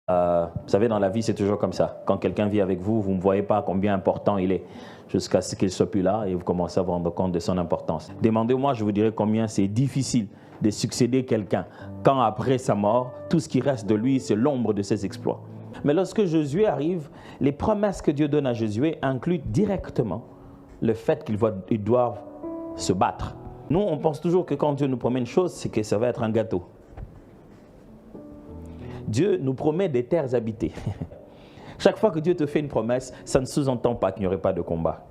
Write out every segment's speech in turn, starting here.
Vous savez, dans la vie, c'est toujours comme ça. Quand quelqu'un vit avec vous, vous ne voyez pas combien important il est jusqu'à ce qu'il ne soit plus là et vous commencez à vous rendre compte de son importance. Demandez-moi, je vous dirai combien c'est difficile de succéder quelqu'un quand après sa mort, tout ce qui reste de lui, c'est l'ombre de ses exploits. Mais lorsque Josué arrive, les promesses que Dieu donne à Josué incluent directement le fait qu'ils doivent se battre. Nous, on pense toujours que quand Dieu nous promet une chose, c'est que ça va être un gâteau. Dieu nous promet des terres habitées. Chaque fois que Dieu te fait une promesse, ça ne sous-entend pas qu'il n'y aurait pas de combat.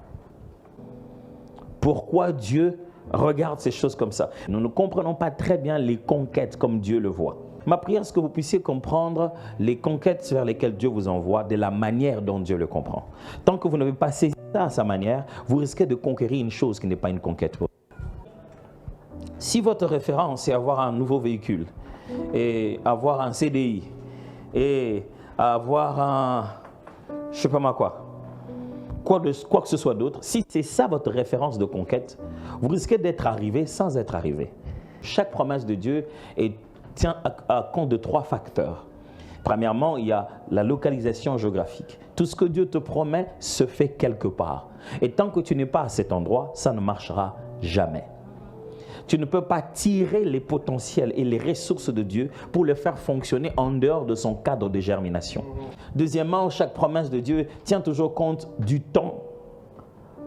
Pourquoi Dieu regarde ces choses comme ça? Nous ne comprenons pas très bien les conquêtes comme Dieu le voit. Ma prière, c'est que vous puissiez comprendre les conquêtes vers lesquelles Dieu vous envoie de la manière dont Dieu le comprend. Tant que vous n'avez pas saisi ça à sa manière, vous risquez de conquérir une chose qui n'est pas une conquête pour vous. Si votre référence est avoir un nouveau véhicule, et avoir un CDI, et avoir un, je ne sais pas moi quoi que ce soit d'autre, si c'est ça votre référence de conquête, vous risquez d'être arrivé sans être arrivé. Chaque promesse de Dieu tient à compte de 3 facteurs. Premièrement, il y a la localisation géographique. Tout ce que Dieu te promet se fait quelque part. Et tant que tu n'es pas à cet endroit, ça ne marchera jamais. Tu ne peux pas tirer les potentiels et les ressources de Dieu pour le faire fonctionner en dehors de son cadre de germination. Deuxièmement, chaque promesse de Dieu tient toujours compte du temps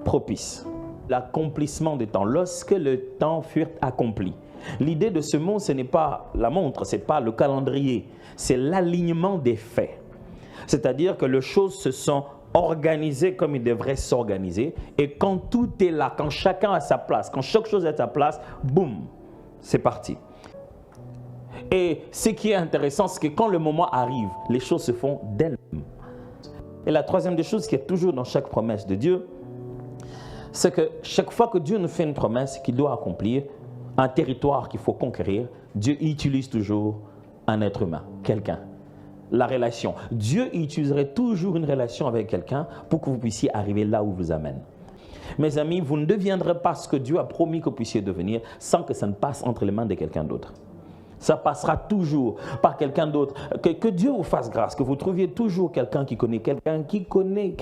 propice, l'accomplissement du temps, lorsque le temps fut accompli. L'idée de ce mot, ce n'est pas la montre, ce n'est pas le calendrier, c'est l'alignement des faits. C'est-à-dire que les choses se sont organisées comme il devrait s'organiser. Et quand tout est là, quand chacun a sa place, quand chaque chose est à sa place, boum, c'est parti. Et ce qui est intéressant, c'est que quand le moment arrive, les choses se font d'elles-mêmes. Et la troisième des choses qui est toujours dans chaque promesse de Dieu, c'est que chaque fois que Dieu nous fait une promesse qu'il doit accomplir, un territoire qu'il faut conquérir, Dieu utilise toujours un être humain, quelqu'un. La relation. Dieu utiliserait toujours une relation avec quelqu'un pour que vous puissiez arriver là où vous amène. Mes amis, vous ne deviendrez pas ce que Dieu a promis que vous puissiez devenir sans que ça ne passe entre les mains de quelqu'un d'autre. Ça passera toujours par quelqu'un d'autre. Que Dieu vous fasse grâce, que vous trouviez toujours quelqu'un qui connaît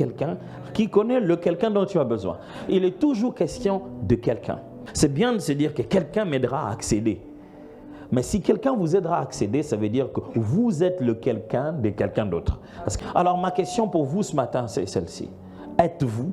le quelqu'un dont tu as besoin. Il est toujours question de quelqu'un. C'est bien de se dire que quelqu'un m'aidera à accéder. Mais si quelqu'un vous aidera à accéder, ça veut dire que vous êtes le quelqu'un de quelqu'un d'autre. Alors ma question pour vous ce matin, c'est celle-ci. Êtes-vous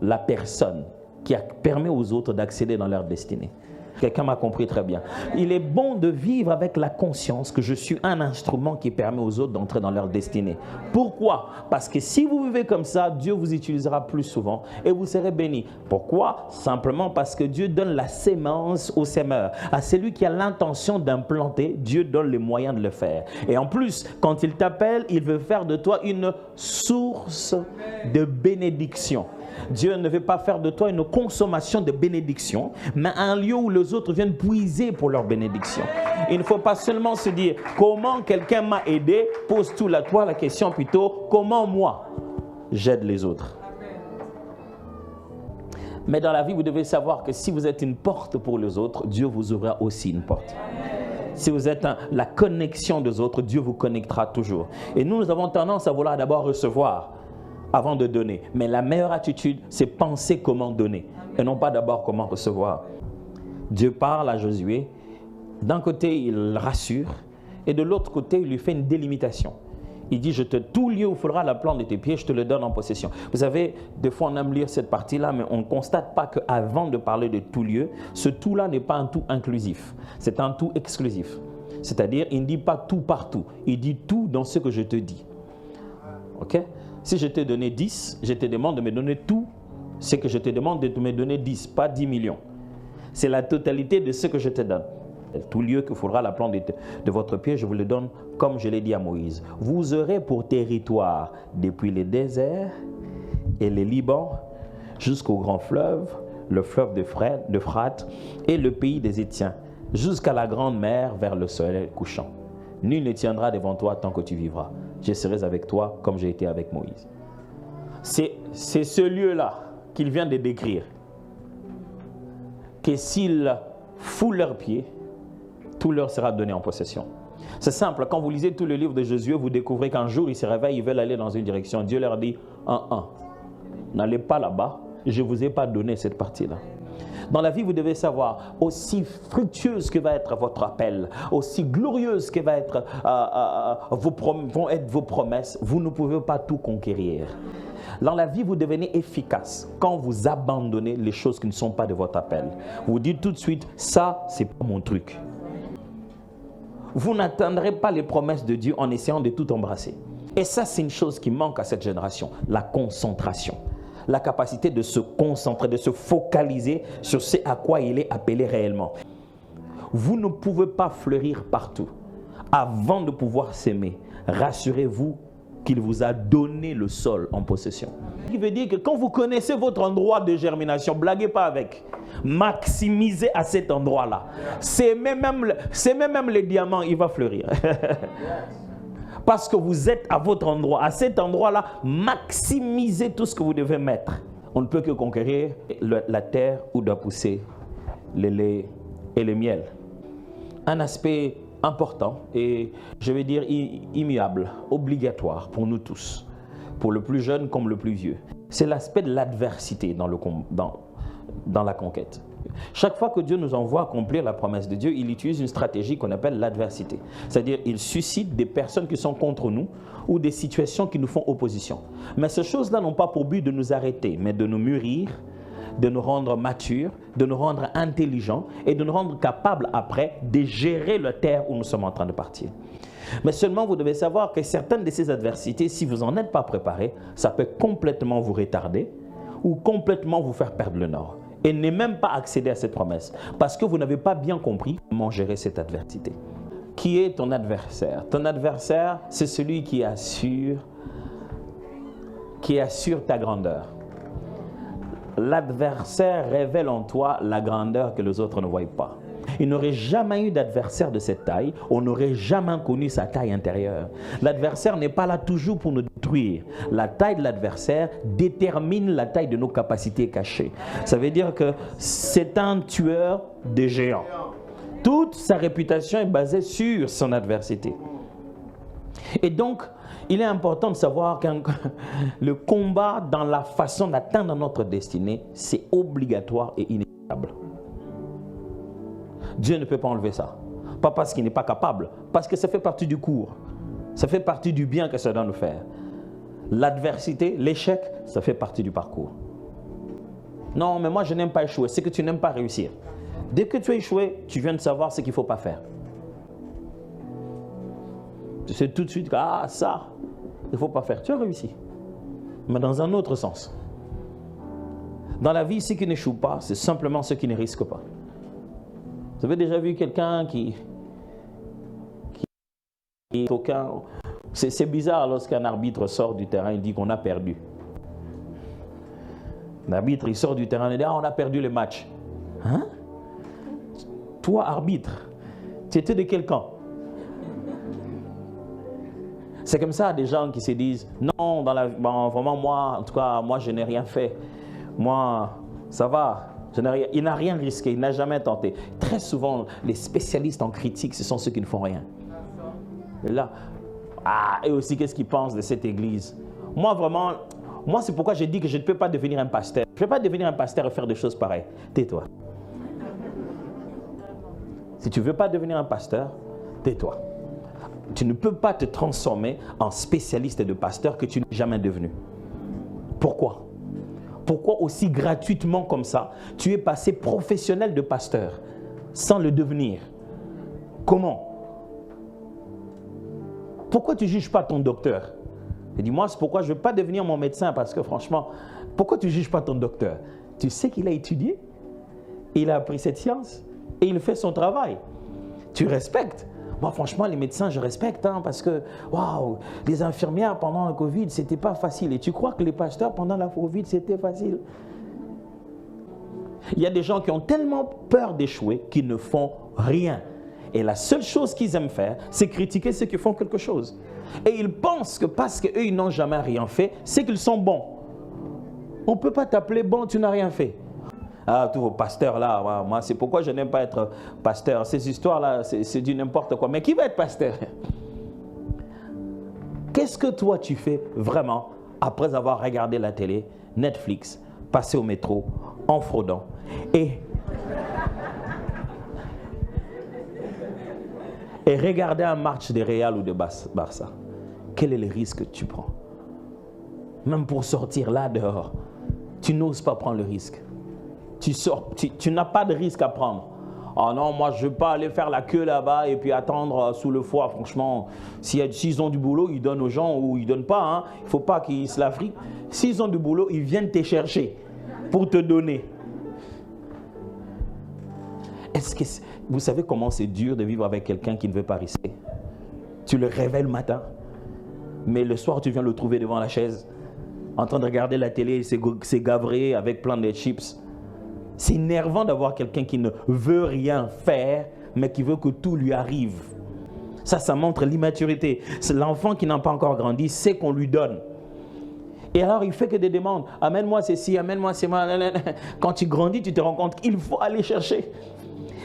la personne qui permet aux autres d'accéder dans leur destinée? Quelqu'un m'a compris très bien. Il est bon de vivre avec la conscience que je suis un instrument qui permet aux autres d'entrer dans leur destinée. Pourquoi? Parce que si vous vivez comme ça, Dieu vous utilisera plus souvent et vous serez bénis. Pourquoi? Simplement parce que Dieu donne la sémence au semeur. À celui qui a l'intention d'implanter, Dieu donne les moyens de le faire. Et en plus, quand il t'appelle, il veut faire de toi une source de bénédiction. Dieu ne veut pas faire de toi une consommation de bénédiction, mais un lieu où les autres viennent puiser pour leur bénédiction. Il ne faut pas seulement se dire comment quelqu'un m'a aidé, pose-toi la question plutôt comment moi j'aide les autres. Mais dans la vie, vous devez savoir que si vous êtes une porte pour les autres, Dieu vous ouvrira aussi une porte. Si vous êtes la connexion des autres, Dieu vous connectera toujours. Et nous avons tendance à vouloir d'abord recevoir avant de donner. Mais la meilleure attitude, c'est penser comment donner et non pas d'abord comment recevoir. Dieu parle à Josué. D'un côté, il rassure et de l'autre côté, il lui fait une délimitation. Il dit, tout lieu où faudra la plante de tes pieds, je te le donne en possession. Vous savez, des fois on aime lire cette partie-là, mais on ne constate pas qu'avant de parler de tout lieu, ce tout-là n'est pas un tout inclusif. C'est un tout exclusif. C'est-à-dire, il ne dit pas tout partout. Il dit tout dans ce que je te dis. Ok? Si je t'ai donné 10, je te demande de me donner tout ce que je te demande de me donner 10, pas 10 millions. C'est la totalité de ce que je te donne. Tout lieu qu'il faudra la plante de votre pied, je vous le donne comme je l'ai dit à Moïse. Vous aurez pour territoire depuis les déserts et les Liban jusqu'au grand fleuve, le fleuve d'Euphrate et le pays des Hétiens, jusqu'à la grande mer vers le soleil couchant. Nul ne tiendra devant toi tant que tu vivras. Je serai avec toi comme j'ai été avec Moïse. C'est ce lieu-là qu'il vient de décrire. Que s'ils foulent leurs pieds, tout leur sera donné en possession. C'est simple, quand vous lisez tout le livre de Josué, vous découvrez qu'un jour, ils se réveillent, ils veulent aller dans une direction. Dieu leur dit, n'allez pas là-bas, je ne vous ai pas donné cette partie-là. Dans la vie, vous devez savoir, aussi fructueuse que va être votre appel, aussi glorieuse que vont être vos promesses, vous ne pouvez pas tout conquérir. Dans la vie, vous devenez efficace quand vous abandonnez les choses qui ne sont pas de votre appel. Vous dites tout de suite, ça, c'est pas mon truc. Vous n'atteindrez pas les promesses de Dieu en essayant de tout embrasser. Et ça, c'est une chose qui manque à cette génération, la concentration. La capacité de se concentrer, de se focaliser sur ce à quoi il est appelé réellement. Vous ne pouvez pas fleurir partout. Avant de pouvoir s'aimer, rassurez-vous qu'il vous a donné le sol en possession. Ce qui veut dire que quand vous connaissez votre endroit de germination, blaguez pas avec. Maximisez à cet endroit-là. C'est même les diamants, il va fleurir. Parce que vous êtes à votre endroit. À cet endroit-là, maximisez tout ce que vous devez mettre. On ne peut que conquérir la terre où doit pousser le lait et le miel. Un aspect important et je vais dire immuable, obligatoire pour nous tous, pour le plus jeune comme le plus vieux. C'est l'aspect de l'adversité dans la conquête. Chaque fois que Dieu nous envoie accomplir la promesse de Dieu, il utilise une stratégie qu'on appelle l'adversité. C'est-à-dire, il suscite des personnes qui sont contre nous ou des situations qui nous font opposition. Mais ces choses-là n'ont pas pour but de nous arrêter, mais de nous mûrir, de nous rendre matures, de nous rendre intelligents et de nous rendre capables après de gérer la terre où nous sommes en train de partir. Mais seulement vous devez savoir que certaines de ces adversités, si vous n'en êtes pas préparé, ça peut complètement vous retarder ou complètement vous faire perdre le nord. Et ne même pas accéder à cette promesse parce que vous n'avez pas bien compris comment gérer cette adversité. Qui est ton adversaire? Ton adversaire, c'est celui qui assure ta grandeur. L'adversaire révèle en toi la grandeur que les autres ne voient pas. Il n'aurait jamais eu d'adversaire de cette taille, on n'aurait jamais connu sa taille intérieure. L'adversaire n'est pas là toujours pour nous détruire. La taille de l'adversaire détermine la taille de nos capacités cachées. Ça veut dire que c'est un tueur de géants. Toute sa réputation est basée sur son adversité. Et donc, il est important de savoir que le combat dans la façon d'atteindre notre destinée, c'est obligatoire et inévitable. Dieu ne peut pas enlever ça. Pas parce qu'il n'est pas capable, parce que ça fait partie du cours. Ça fait partie du bien que ça doit nous faire. L'adversité, l'échec, ça fait partie du parcours. Non, mais moi je n'aime pas échouer. C'est que tu n'aimes pas réussir. Dès que tu as échoué, tu viens de savoir ce qu'il ne faut pas faire. Tu sais tout de suite que ça, il ne faut pas faire. Tu as réussi. Mais dans un autre sens. Dans la vie, ceux qui n'échouent pas, c'est simplement ceux qui ne risquent pas. Vous avez déjà vu quelqu'un qui c'est bizarre lorsqu'un arbitre sort du terrain, il dit qu'on a perdu. L'arbitre, il sort du terrain et dit on a perdu le match. Hein? Toi, arbitre, tu étais de quel camp? C'est comme ça des gens qui se disent non, vraiment moi, en tout cas, moi je n'ai rien fait. Moi, ça va. Il n'a rien risqué, il n'a jamais tenté. Très souvent, les spécialistes en critique, ce sont ceux qui ne font rien. Et là, et aussi, qu'est-ce qu'ils pensent de cette église? Moi, vraiment, c'est pourquoi j'ai dit que je ne peux pas devenir un pasteur. Je ne peux pas devenir un pasteur et faire des choses pareilles. Tais-toi. Si tu ne veux pas devenir un pasteur, tais-toi. Tu ne peux pas te transformer en spécialiste de pasteur que tu n'es jamais devenu. Pourquoi? Pourquoi aussi gratuitement comme ça, tu es passé professionnel de pasteur sans le devenir? Comment? Pourquoi tu ne juges pas ton docteur? Et dis-moi, c'est pourquoi je ne veux pas devenir mon médecin parce que franchement, pourquoi tu ne juges pas ton docteur? Tu sais qu'il a étudié, il a appris cette science et il fait son travail. Tu respectes. Moi, franchement, les médecins, je respecte parce que, waouh, les infirmières pendant le Covid, c'était pas facile. Et tu crois que les pasteurs pendant la Covid, c'était facile? Il y a des gens qui ont tellement peur d'échouer qu'ils ne font rien. Et la seule chose qu'ils aiment faire, c'est critiquer ceux qui font quelque chose. Et ils pensent que parce qu'eux, ils n'ont jamais rien fait, c'est qu'ils sont bons. On ne peut pas t'appeler bon, tu n'as rien fait. Ah, tous vos pasteurs là, moi c'est pourquoi je n'aime pas être pasteur. Ces histoires-là, c'est du n'importe quoi. Mais qui va être pasteur? Qu'est-ce que toi tu fais vraiment après avoir regardé la télé, Netflix, passé au métro, en fraudant et regarder un match de Real ou de Barça? Quel est le risque que tu prends? Même pour sortir là dehors, tu n'oses pas prendre le risque. Tu sors, tu n'as pas de risque à prendre. Ah non, moi je ne veux pas aller faire la queue là-bas et puis attendre sous le foie. Franchement, s'ils ont du boulot, ils donnent aux gens ou ils ne donnent pas. Hein. Il ne faut pas qu'ils se l'Afrique. S'ils ont du boulot, ils viennent te chercher pour te donner. Est-ce que vous savez comment c'est dur de vivre avec quelqu'un qui ne veut pas risquer? Tu le réveilles le matin, mais le soir tu viens le trouver devant la chaise, en train de regarder la télé, c'est gavré avec plein de chips. C'est énervant d'avoir quelqu'un qui ne veut rien faire, mais qui veut que tout lui arrive. Ça montre l'immaturité. C'est l'enfant qui n'a pas encore grandi, c'est qu'on lui donne. Et alors, il fait que des demandes. Amène-moi ceci, amène-moi cela. Quand tu grandis, tu te rends compte qu'il faut aller chercher.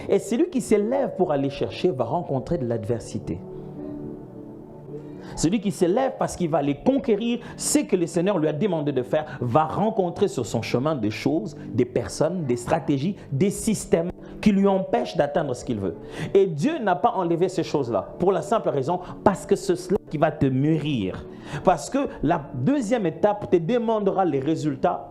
Et celui qui s'élève pour aller chercher va rencontrer de l'adversité. Celui qui s'élève parce qu'il va aller conquérir ce que le Seigneur lui a demandé de faire, va rencontrer sur son chemin des choses, des personnes, des stratégies, des systèmes qui lui empêchent d'atteindre ce qu'il veut. Et Dieu n'a pas enlevé ces choses-là pour la simple raison parce que c'est cela qui va te mûrir. Parce que la deuxième étape te demandera les résultats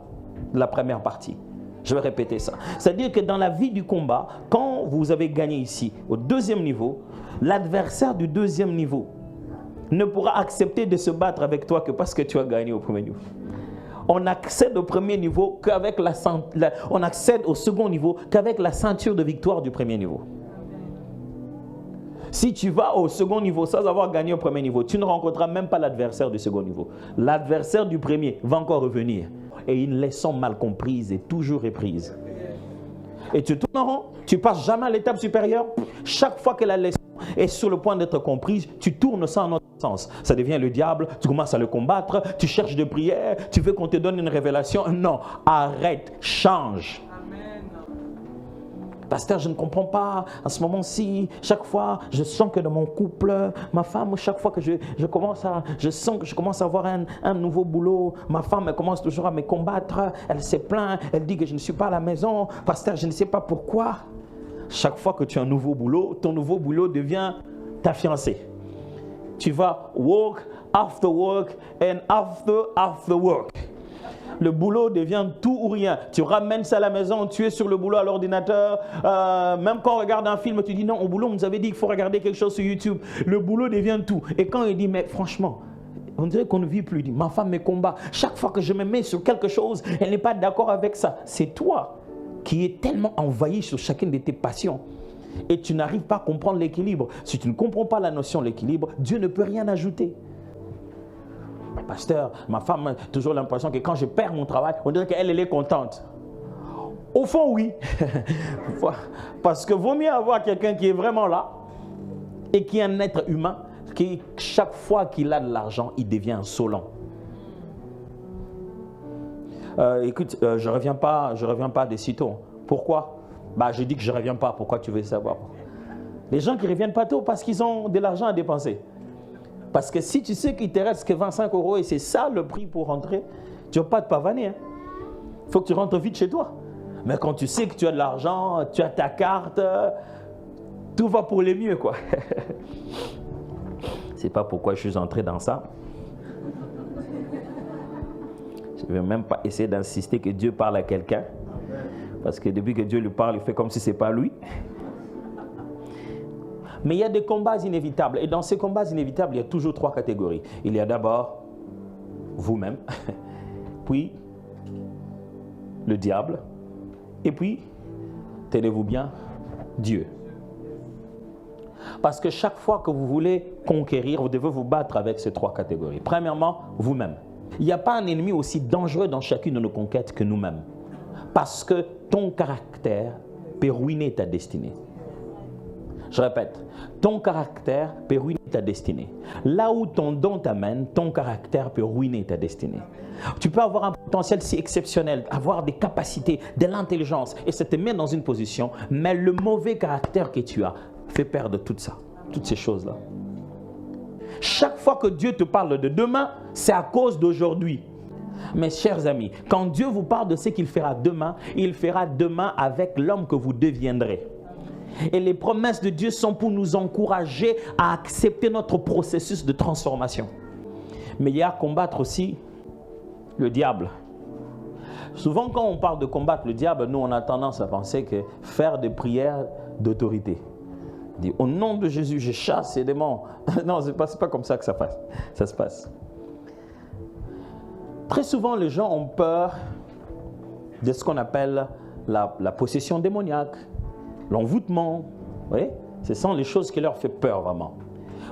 de la première partie. Je vais répéter ça. C'est-à-dire que dans la vie du combat, quand vous avez gagné ici, au deuxième niveau, l'adversaire du deuxième niveau ne pourra accepter de se battre avec toi que parce que tu as gagné au premier niveau. On accède au premier niveau qu'avec on accède au second niveau qu'avec la ceinture de victoire du premier niveau. Si tu vas au second niveau sans avoir gagné au premier niveau, tu ne rencontreras même pas l'adversaire du second niveau. L'adversaire du premier va encore revenir. Et une leçon mal comprise est toujours reprise. Et tu tournes en rond, tu passes jamais à l'étape supérieure. Chaque fois que la leçon est sur le point d'être comprise, tu tournes ça en autre sens. Ça devient le diable, tu commences à le combattre, tu cherches des prières, tu veux qu'on te donne une révélation. Non, arrête, change. Pasteur, je ne comprends pas. En ce moment-ci, chaque fois, je sens que dans mon couple, ma femme, chaque fois que je sens que je commence à avoir un nouveau boulot, ma femme elle commence toujours à me combattre. Elle se plaint, elle dit que je ne suis pas à la maison. Pasteur, je ne sais pas pourquoi. Chaque fois que tu as un nouveau boulot, ton nouveau boulot devient ta fiancée. Tu vas work after work and after work. Le boulot devient tout ou rien. Tu ramènes ça à la maison, tu es sur le boulot à l'ordinateur. Même quand on regarde un film, tu dis non, au boulot, on nous avait dit qu'il faut regarder quelque chose sur YouTube. Le boulot devient tout. Et quand il dit, mais franchement, on dirait qu'on ne vit plus. Il dit, ma femme me combat. Chaque fois que je me mets sur quelque chose, elle n'est pas d'accord avec ça. C'est toi qui es tellement envahi sur chacune de tes passions. Et tu n'arrives pas à comprendre l'équilibre. Si tu ne comprends pas la notion de l'équilibre, Dieu ne peut rien ajouter. Pasteur, ma femme a toujours l'impression que quand je perds mon travail, on dirait qu'elle est contente. Au fond, oui. Parce que vaut mieux avoir quelqu'un qui est vraiment là et qui est un être humain, qui chaque fois qu'il a de l'argent, il devient insolent. Écoute, je ne reviens pas des sitôt. Pourquoi? Je dis que je ne reviens pas. Pourquoi tu veux savoir? Les gens qui ne reviennent pas tôt parce qu'ils ont de l'argent à dépenser. Parce que si tu sais qu'il te reste que 25 € et c'est ça le prix pour rentrer, tu ne vas pas te pavaner. Il faut que tu rentres vite chez toi. Mais quand tu sais que tu as de l'argent, tu as ta carte, tout va pour le mieux, quoi. C'est pas pourquoi je suis entré dans ça. Je ne vais même pas essayer d'insister que Dieu parle à quelqu'un. Parce que depuis que Dieu lui parle, il fait comme si ce n'est pas lui. Mais il y a des combats inévitables. Et dans ces combats inévitables, il y a toujours 3 catégories. Il y a d'abord vous-même, puis le diable, et puis, tenez-vous bien, Dieu. Parce que chaque fois que vous voulez conquérir, vous devez vous battre avec ces 3 catégories. Premièrement, vous-même. Il n'y a pas un ennemi aussi dangereux dans chacune de nos conquêtes que nous-mêmes. Parce que ton caractère peut ruiner ta destinée. Je répète, ton caractère peut ruiner ta destinée. Là où ton don t'amène, ton caractère peut ruiner ta destinée. Tu peux avoir un potentiel si exceptionnel, avoir des capacités, de l'intelligence, et ça te met dans une position, mais le mauvais caractère que tu as fait perdre tout ça, toutes ces choses-là. Chaque fois que Dieu te parle de demain, c'est à cause d'aujourd'hui. Mes chers amis, quand Dieu vous parle de ce qu'il fera demain, il fera demain avec l'homme que vous deviendrez. Et les promesses de Dieu sont pour nous encourager à accepter notre processus de transformation. Mais il y a à combattre aussi le diable. Souvent quand on parle de combattre le diable, nous on a tendance à penser que faire des prières d'autorité. Dire au nom de Jésus, je chasse ces démons. Non, ce n'est pas comme ça que ça se passe. Très souvent, les gens ont peur de ce qu'on appelle la possession démoniaque, l'envoûtement. Oui, ce sont les choses qui leur font peur vraiment.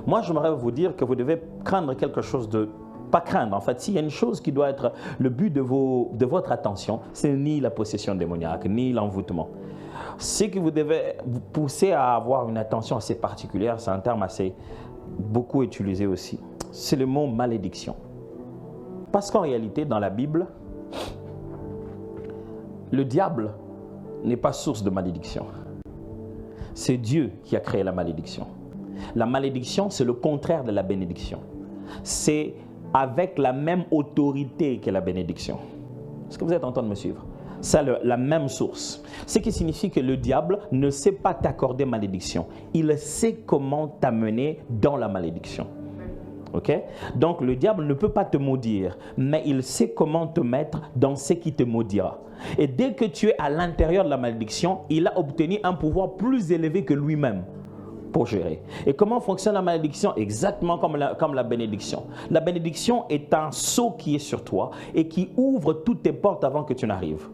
Moi, j'aimerais vous dire que vous devez craindre quelque chose de... Pas craindre, en fait, s'il y a une chose qui doit être le but de votre attention, c'est ni la possession démoniaque, ni l'envoûtement. Ce que vous devez vous pousser à avoir une attention assez particulière, c'est un terme assez beaucoup utilisé aussi, c'est le mot malédiction. Parce qu'en réalité, dans la Bible, le diable n'est pas source de malédiction. C'est Dieu qui a créé la malédiction. La malédiction, c'est le contraire de la bénédiction. C'est avec la même autorité que la bénédiction. Est-ce que vous êtes en train de me suivre? C'est la même source. Ce qui signifie que le diable ne sait pas t'accorder malédiction. Il sait comment t'amener dans la malédiction. Okay? Donc le diable ne peut pas te maudire, mais il sait comment te mettre dans ce qui te maudira. Et dès que tu es à l'intérieur de la malédiction, il a obtenu un pouvoir plus élevé que lui-même pour gérer. Et comment fonctionne la malédiction? Exactement comme la bénédiction. La bénédiction est un sceau qui est sur toi et qui ouvre toutes tes portes avant que tu n'arrives.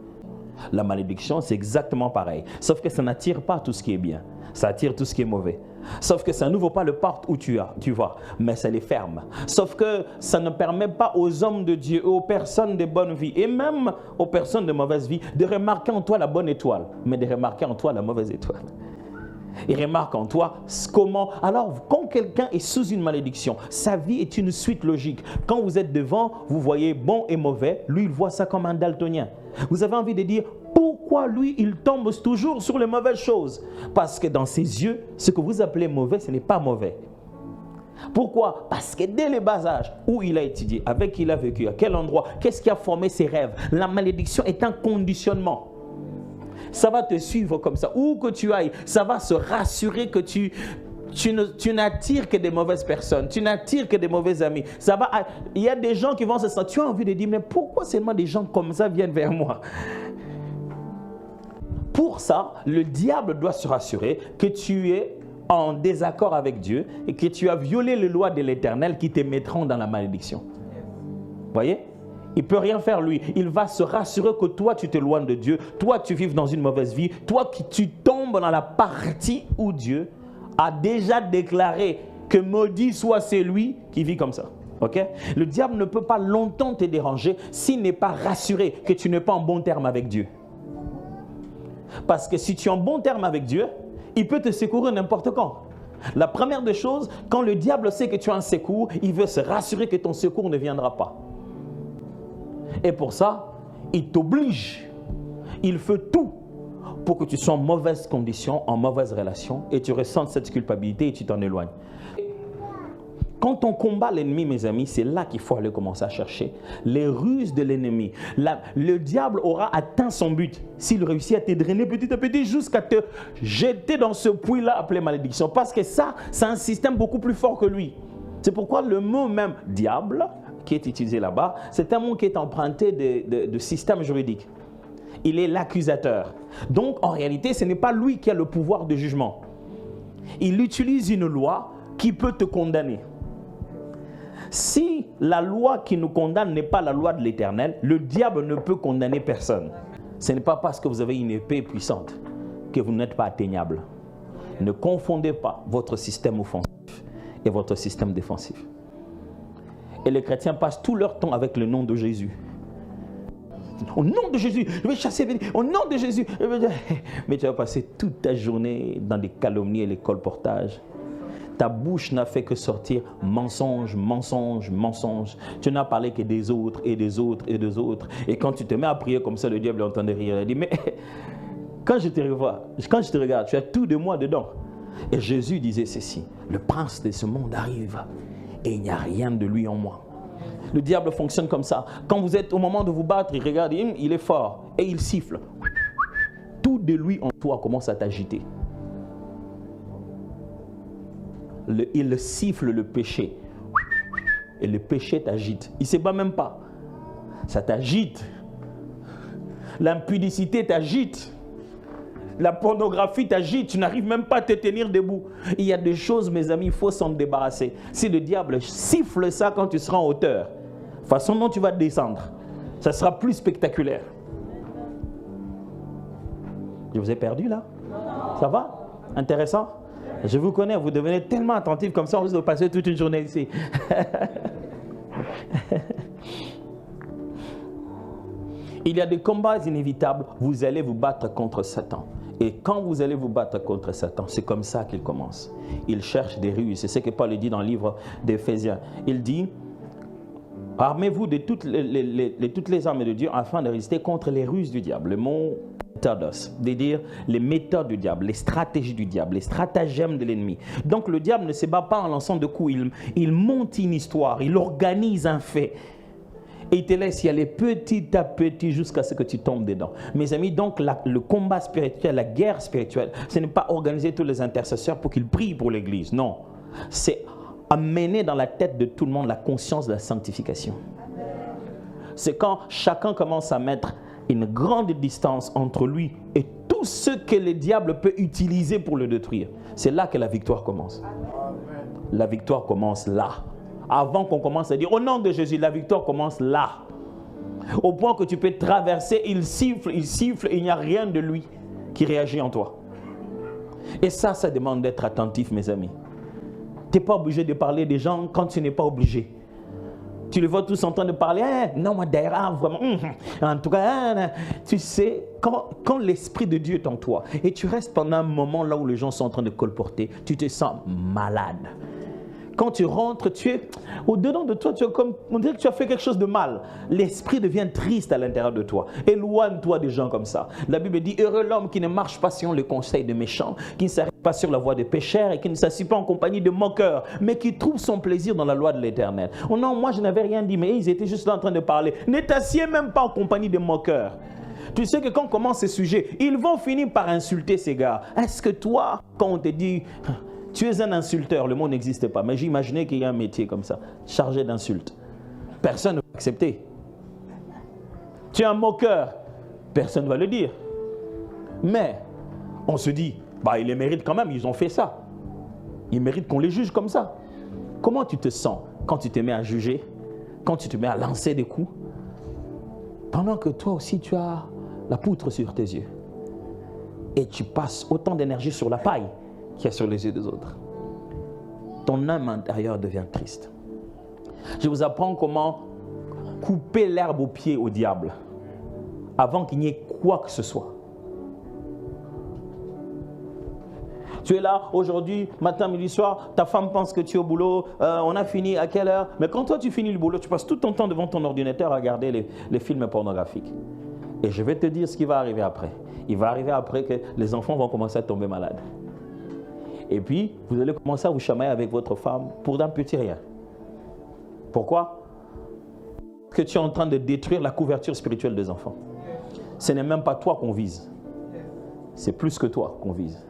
La malédiction, c'est exactement pareil. Sauf que ça n'attire pas tout ce qui est bien. Ça attire tout ce qui est mauvais. Sauf que ça n'ouvre pas le porte où tu vas, mais ça les ferme. Sauf que ça ne permet pas aux hommes de Dieu, aux personnes de bonne vie, et même aux personnes de mauvaise vie, de remarquer en toi la bonne étoile, mais de remarquer en toi la mauvaise étoile. Il remarque en toi comment... Alors, quand quelqu'un est sous une malédiction, sa vie est une suite logique. Quand vous êtes devant, vous voyez bon et mauvais. Lui, il voit ça comme un daltonien. Vous avez envie de dire, pourquoi lui, il tombe toujours sur les mauvaises choses? Parce que dans ses yeux, ce que vous appelez mauvais, ce n'est pas mauvais. Pourquoi? Parce que dès le bas âge, où il a étudié, avec qui il a vécu, à quel endroit, qu'est-ce qui a formé ses rêves? La malédiction est un conditionnement. Ça va te suivre comme ça. Où que tu ailles, ça va se rassurer que tu n'attires que des mauvaises personnes. Tu n'attires que des mauvais amis. Il y a des gens qui vont se sentir. Tu as envie de dire, mais pourquoi seulement des gens comme ça viennent vers moi? Pour ça, le diable doit se rassurer que tu es en désaccord avec Dieu et que tu as violé les lois de l'Éternel qui te mettront dans la malédiction. Voyez? Il ne peut rien faire lui. Il va se rassurer que toi tu t'éloignes de Dieu, toi tu vives dans une mauvaise vie, toi tu tombes dans la partie où Dieu a déjà déclaré que maudit soit celui qui vit comme ça. Okay? Le diable ne peut pas longtemps te déranger s'il n'est pas rassuré que tu n'es pas en bon terme avec Dieu. Parce que si tu es en bon terme avec Dieu, il peut te secourir n'importe quand. La première des choses, quand le diable sait que tu as un secours, il veut se rassurer que ton secours ne viendra pas. Et pour ça, il t'oblige. Il fait tout pour que tu sois en mauvaise condition, en mauvaise relation, et tu ressentes cette culpabilité et tu t'en éloignes. Quand on combat l'ennemi, mes amis, c'est là qu'il faut aller commencer à chercher les ruses de l'ennemi. Le diable aura atteint son but s'il réussit à te drainer petit à petit jusqu'à te jeter dans ce puits-là appelé malédiction. Parce que ça, c'est un système beaucoup plus fort que lui. C'est pourquoi le mot même « diable » qui est utilisé là-bas, c'est un mot qui est emprunté de système juridique. Il est l'accusateur. Donc, en réalité, ce n'est pas lui qui a le pouvoir de jugement. Il utilise une loi qui peut te condamner. Si la loi qui nous condamne n'est pas la loi de l'Éternel, le diable ne peut condamner personne. Ce n'est pas parce que vous avez une épée puissante que vous n'êtes pas atteignable. Ne confondez pas votre système offensif et votre système défensif. Et les chrétiens passent tout leur temps avec le nom de Jésus. Au nom de Jésus, je vais chasser. Au nom de Jésus. Mais tu vas passer toute ta journée dans des calomnies et les colportages. Ta bouche n'a fait que sortir mensonge, mensonge, mensonge. Tu n'as parlé que des autres et des autres et des autres. Et quand tu te mets à prier comme ça, le diable entend rire. Il dit, mais quand je te regarde, tu as tout de moi dedans. Et Jésus disait ceci, le prince de ce monde arrive et il n'y a rien de lui en moi. Le diable fonctionne comme ça. Quand vous êtes au moment de vous battre, il regarde, il est fort et il siffle. Tout de lui en toi commence à t'agiter. Il siffle le péché. Et le péché t'agite. Il ne se bat même pas. Ça t'agite. L'impudicité t'agite. La pornographie t'agite. Tu n'arrives même pas à te tenir debout. Il y a des choses, mes amis, il faut s'en débarrasser. Si le diable siffle ça quand tu seras en hauteur, de la façon dont tu vas descendre, ça sera plus spectaculaire. Je vous ai perdu là? Ça va? Intéressant? Je vous connais, vous devenez tellement attentif comme ça, on risque de passer toute une journée ici. Il y a des combats inévitables, vous allez vous battre contre Satan. Et quand vous allez vous battre contre Satan, c'est comme ça qu'il commence. Il cherche des ruses. C'est ce que Paul dit dans le livre d'Éphésiens. Il dit, armez-vous de toutes les armes de Dieu afin de résister contre les ruses du diable. Le mot méthodos, c'est-à-dire les méthodes du diable, les stratégies du diable, les stratagèmes de l'ennemi. Donc le diable ne se bat pas en lançant de coups, il monte une histoire, il organise un fait. Et il te laisse y aller petit à petit jusqu'à ce que tu tombes dedans. Mes amis, donc le combat spirituel, la guerre spirituelle, ce n'est pas organiser tous les intercesseurs pour qu'ils prient pour l'Église. Non, c'est amener dans la tête de tout le monde la conscience de la sanctification. C'est quand chacun commence à mettre une grande distance entre lui et tout ce que le diable peut utiliser pour le détruire. C'est là que la victoire commence. La victoire commence là. Avant qu'on commence à dire au nom de Jésus, la victoire commence là. Au point que tu peux traverser, il siffle, et il n'y a rien de lui qui réagit en toi. Et ça demande d'être attentif, mes amis. Tu n'es pas obligé de parler des gens quand tu n'es pas obligé. Tu les vois tous en train de parler. Non, moi d'ailleurs, vraiment. En tout cas, tu sais, quand l'Esprit de Dieu est en toi et tu restes pendant un moment là où les gens sont en train de colporter, tu te sens malade. Quand tu rentres, tu es au-dedans de toi, tu es comme, on dirait que tu as fait quelque chose de mal. L'esprit devient triste à l'intérieur de toi. Éloigne-toi des gens comme ça. La Bible dit, heureux l'homme qui ne marche pas selon le conseil des méchants, qui ne s'arrête pas sur la voie des pécheurs et qui ne s'assied pas en compagnie de moqueurs, mais qui trouve son plaisir dans la loi de l'Éternel. Oh non, moi je n'avais rien dit, mais ils étaient juste là en train de parler. Ne t'assieds même pas en compagnie de moqueurs. Tu sais que quand on commence ces sujets, ils vont finir par insulter ces gars. Est-ce que toi, quand on te dit... Tu es un insulteur, le mot n'existe pas. Mais j'imaginais qu'il y a un métier comme ça, chargé d'insultes. Personne ne va accepter. Tu es un moqueur, personne ne va le dire. Mais on se dit, ils les méritent quand même, ils ont fait ça. Ils méritent qu'on les juge comme ça. Comment tu te sens quand tu te mets à juger, quand tu te mets à lancer des coups, pendant que toi aussi tu as la poutre sur tes yeux et tu passes autant d'énergie sur la paille qu'il y a sur les yeux des autres. Ton âme intérieure devient triste. Je vous apprends comment couper l'herbe au pied au diable avant qu'il n'y ait quoi que ce soit. Tu es là aujourd'hui, matin, midi, soir, ta femme pense que tu es au boulot, on a fini à quelle heure? Mais quand toi tu finis le boulot, tu passes tout ton temps devant ton ordinateur à regarder les films pornographiques. Et je vais te dire ce qui va arriver après. Il va arriver après que les enfants vont commencer à tomber malades. Et puis, vous allez commencer à vous chamailler avec votre femme pour un petit rien. Pourquoi? Parce que tu es en train de détruire la couverture spirituelle des enfants. Ce n'est même pas toi qu'on vise. C'est plus que toi qu'on vise.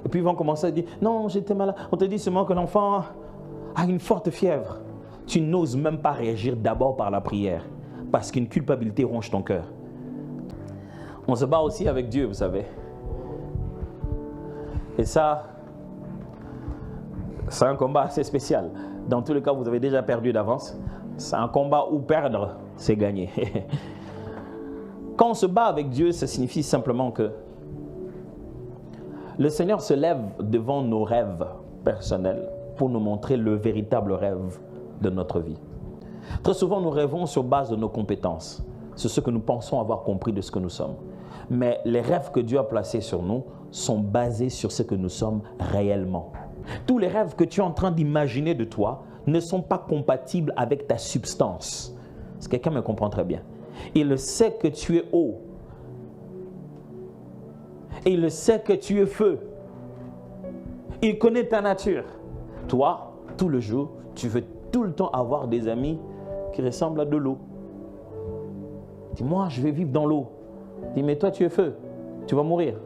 Et puis, ils vont commencer à dire, non, j'étais malade. On te dit seulement que l'enfant a une forte fièvre. Tu n'oses même pas réagir d'abord par la prière. Parce qu'une culpabilité ronge ton cœur. On se bat aussi avec Dieu, vous savez. Et ça... c'est un combat assez spécial. Dans tous les cas, vous avez déjà perdu d'avance. C'est un combat où perdre, c'est gagner. Quand on se bat avec Dieu, ça signifie simplement que le Seigneur se lève devant nos rêves personnels pour nous montrer le véritable rêve de notre vie. Très souvent, nous rêvons sur base de nos compétences. c'est ce que nous pensons avoir compris de ce que nous sommes. Mais les rêves que Dieu a placés sur nous sont basés sur ce que nous sommes réellement. Tous les rêves que tu es en train d'imaginer de toi ne sont pas compatibles avec ta substance. Est-ce que quelqu'un me comprend très bien? Il sait que tu es eau. Il sait que tu es feu. Il connaît ta nature. Toi, tout le jour, tu veux tout le temps avoir des amis qui ressemblent à de l'eau. Dis, moi, je vais vivre dans l'eau. Dis, mais toi, tu es feu. Tu vas mourir.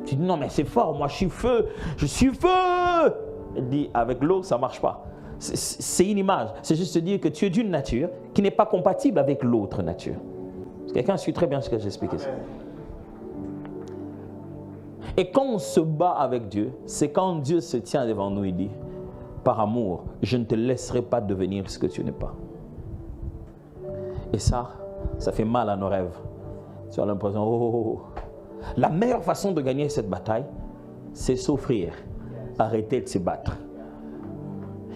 Tu dis, non, mais c'est fort. Moi, je suis feu. Je suis feu. Il dit, avec l'eau, ça ne marche pas. C'est une image. C'est juste dire que tu es d'une nature qui n'est pas compatible avec l'autre nature. Quelqu'un suit très bien ce que j'explique ici. Et quand on se bat avec Dieu, c'est quand Dieu se tient devant nous et dit, par amour, je ne te laisserai pas devenir ce que tu n'es pas. Et ça fait mal à nos rêves. Tu as l'impression, oh. La meilleure façon de gagner cette bataille, c'est s'offrir, arrêter de se battre.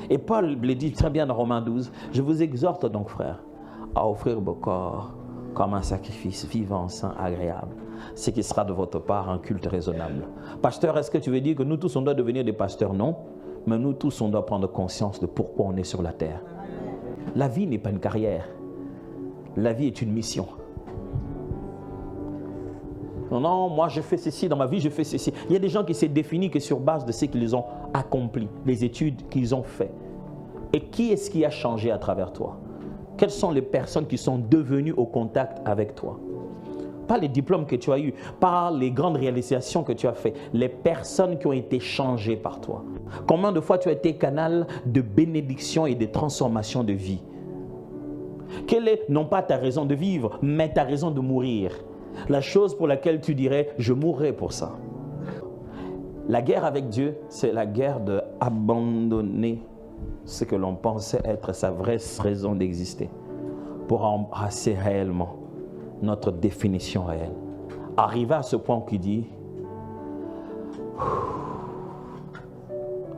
Et Paul le dit très bien dans Romains 12, je vous exhorte donc, frères, à offrir vos corps comme un sacrifice vivant, saint, agréable, ce qui sera de votre part un culte raisonnable. Pasteur, est-ce que tu veux dire que nous tous on doit devenir des pasteurs? Non, mais nous tous on doit prendre conscience de pourquoi on est sur la terre. La vie n'est pas une carrière, la vie est une mission. Non, moi je fais ceci, dans ma vie je fais ceci. Il y a des gens qui se définissent que sur base de ce qu'ils ont accompli, les études qu'ils ont fait. Et qui est-ce qui a changé à travers toi? Quelles sont les personnes qui sont devenues au contact avec toi? Pas les diplômes que tu as eus, pas les grandes réalisations que tu as faites, les personnes qui ont été changées par toi. Combien de fois tu as été canal de bénédiction et de transformation de vie? Quelle est non pas ta raison de vivre, mais ta raison de mourir? La chose pour laquelle tu dirais, je mourrai pour ça. La guerre avec Dieu, c'est la guerre d'abandonner ce que l'on pensait être sa vraie raison d'exister pour embrasser réellement notre définition réelle. Arriver à ce point qui dit,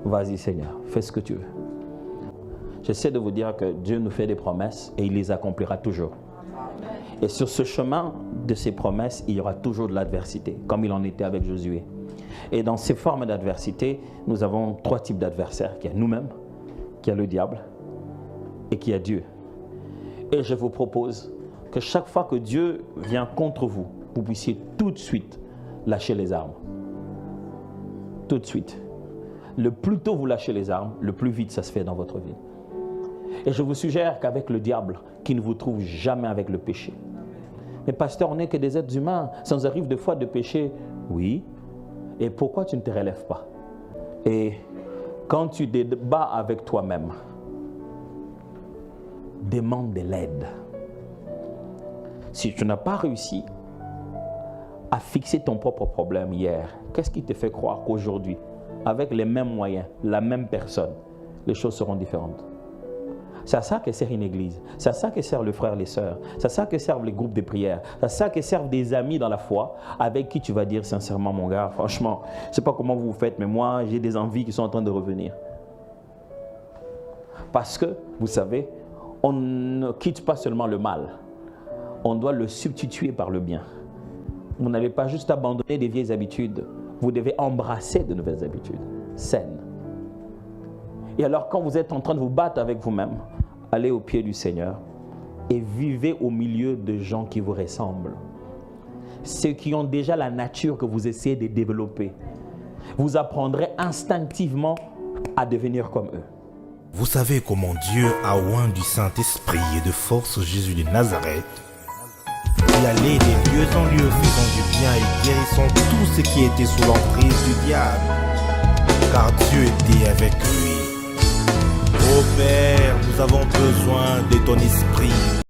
vas-y Seigneur, fais ce que tu veux. J'essaie de vous dire que Dieu nous fait des promesses et il les accomplira toujours. Et sur ce chemin de ces promesses, il y aura toujours de l'adversité, comme il en était avec Josué. Et dans ces formes d'adversité, nous avons 3 types d'adversaires. Il y a nous-mêmes, qu'il y a le diable et qu'il y a Dieu. Et je vous propose que chaque fois que Dieu vient contre vous, vous puissiez tout de suite lâcher les armes. Tout de suite. Le plus tôt vous lâchez les armes, le plus vite ça se fait dans votre vie. Et je vous suggère qu'avec le diable, qui ne vous trouve jamais avec le péché. Mais pasteur, on n'est que des êtres humains. Ça nous arrive des fois de pécher. Oui. Et pourquoi tu ne te relèves pas? Et quand tu débats avec toi-même, demande de l'aide. Si tu n'as pas réussi à fixer ton propre problème hier, qu'est-ce qui te fait croire qu'aujourd'hui, avec les mêmes moyens, la même personne, les choses seront différentes? C'est à ça que sert une église. C'est à ça que servent les frères et les sœurs. C'est à ça que servent les groupes de prière. C'est à ça que servent des amis dans la foi avec qui tu vas dire sincèrement, mon gars, franchement, je ne sais pas comment vous faites, mais moi, j'ai des envies qui sont en train de revenir. Parce que, vous savez, on ne quitte pas seulement le mal. On doit le substituer par le bien. Vous n'allez pas juste abandonner des vieilles habitudes. Vous devez embrasser de nouvelles habitudes saines. Et alors, quand vous êtes en train de vous battre avec vous-même, allez au pied du Seigneur et vivez au milieu de gens qui vous ressemblent. Ceux qui ont déjà la nature que vous essayez de développer. Vous apprendrez instinctivement à devenir comme eux. Vous savez comment Dieu a oint du Saint-Esprit et de force Jésus de Nazareth, qui allait de lieu en lieu faisant du bien et guérissant tout ce qui était sous l'emprise du diable, car Dieu était avec lui. Ô Père, nous avons besoin de ton esprit.